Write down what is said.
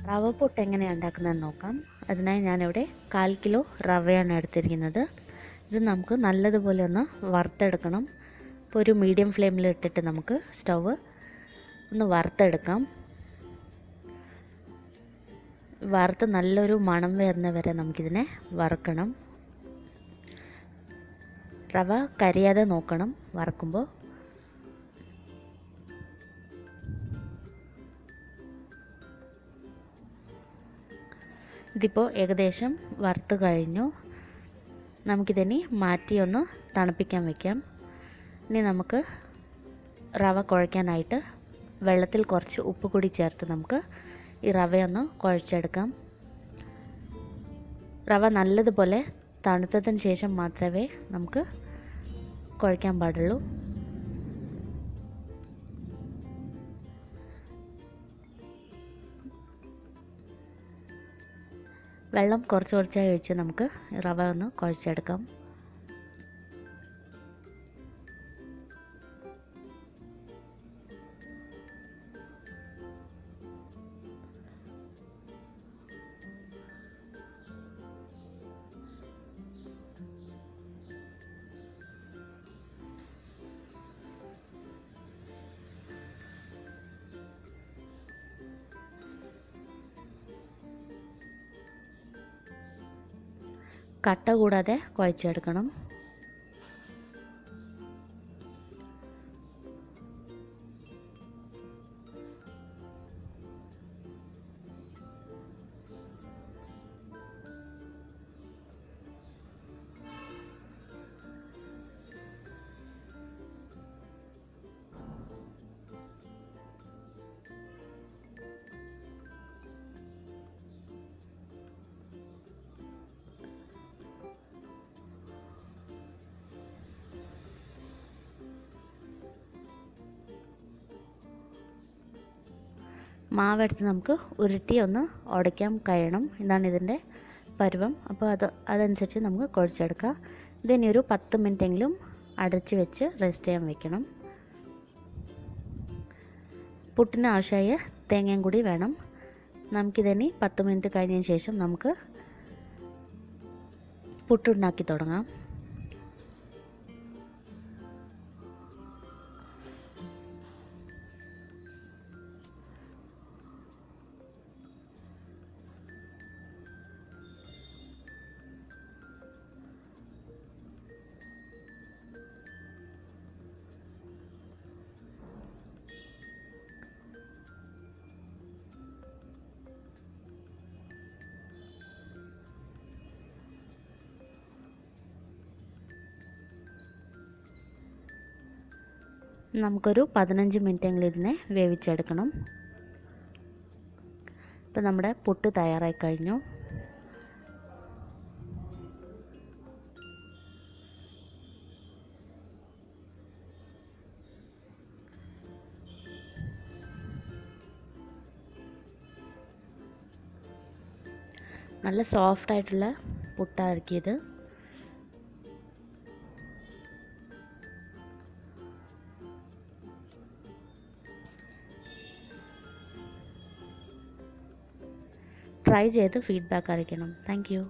റവ പുട്ട് എങ്ങനെയാണ് ഉണ്ടാക്കുന്നതെന്ന് നോക്കാം. അതിനായി ഞാനിവിടെ 1/4 കിലോ റവയാണ് എടുത്തിരിക്കുന്നത്. ഇത് നമുക്ക് നല്ലതുപോലെ ഒന്ന് വറുത്തെടുക്കണം. ഇപ്പോൾ ഒരു മീഡിയം ഫ്ലെയിമിൽ ഇട്ടിട്ട് നമുക്ക് സ്റ്റൗവ് ഒന്ന് വറുത്തെടുക്കാം. വറുത്ത് നല്ലൊരു മണം വരുന്ന വരെ നമുക്കിതിനെ വറുക്കണം. റവ കരിയാതെ നോക്കണം വറുക്കുമ്പോൾ. ഇതിപ്പോൾ ഏകദേശം വറുത്ത് കഴിഞ്ഞു. നമുക്കിതിനി മാറ്റി ഒന്ന് തണുപ്പിക്കാൻ വയ്ക്കാം. ഇനി നമുക്ക് റവ കുഴയ്ക്കാനായിട്ട് വെള്ളത്തിൽ കുറച്ച് ഉപ്പ് കൂടി ചേർത്ത് നമുക്ക് ഈ റവയൊന്ന് കുഴച്ചെടുക്കാം. റവ നല്ലതുപോലെ തണുത്തതിന് ശേഷം മാത്രമേ നമുക്ക് കുഴയ്ക്കാൻ പാടുള്ളൂ. വെള്ളം കുറച്ചായി ഒഴിച്ച് നമുക്ക് റവ ഒന്ന് കുഴച്ചെടുക്കാം. കട്ട കൂടാതെ കുഴച്ചെടുക്കണം. മാവെടുത്ത് നമുക്ക് ഉരുട്ടി ഒന്ന് ഉടയ്ക്കാൻ കഴിയണം. ഇതാണ് ഇതിൻ്റെ പരുവം. അപ്പോൾ അതനുസരിച്ച് നമുക്ക് കുഴച്ചെടുക്കാം. ഇതിനി ഒരു 10 മിനിറ്റെങ്കിലും അടച്ച് വെച്ച് റെസ്റ്റ് ചെയ്യാൻ വെക്കണം. പുട്ടിന് ആവശ്യമായ തേങ്ങയും കൂടി വേണം. നമുക്കിതിനി 10 മിനിറ്റ് കഴിഞ്ഞതിന് ശേഷം നമുക്ക് പുട്ടുണ്ടാക്കി തുടങ്ങാം. നമുക്കൊരു 15 മിനിറ്റെങ്കിലും ഇതിനെ വേവിച്ചെടുക്കണം. ഇപ്പോൾ നമ്മുടെ പുട്ട് തയ്യാറായി കഴിഞ്ഞു. നല്ല സോഫ്റ്റായിട്ടുള്ള പുട്ടായിരിക്കും ഇത്. ട്രൈ ചെയ്ത് ഫീഡ്ബാക്ക് അറിയിക്കണം. Thank you.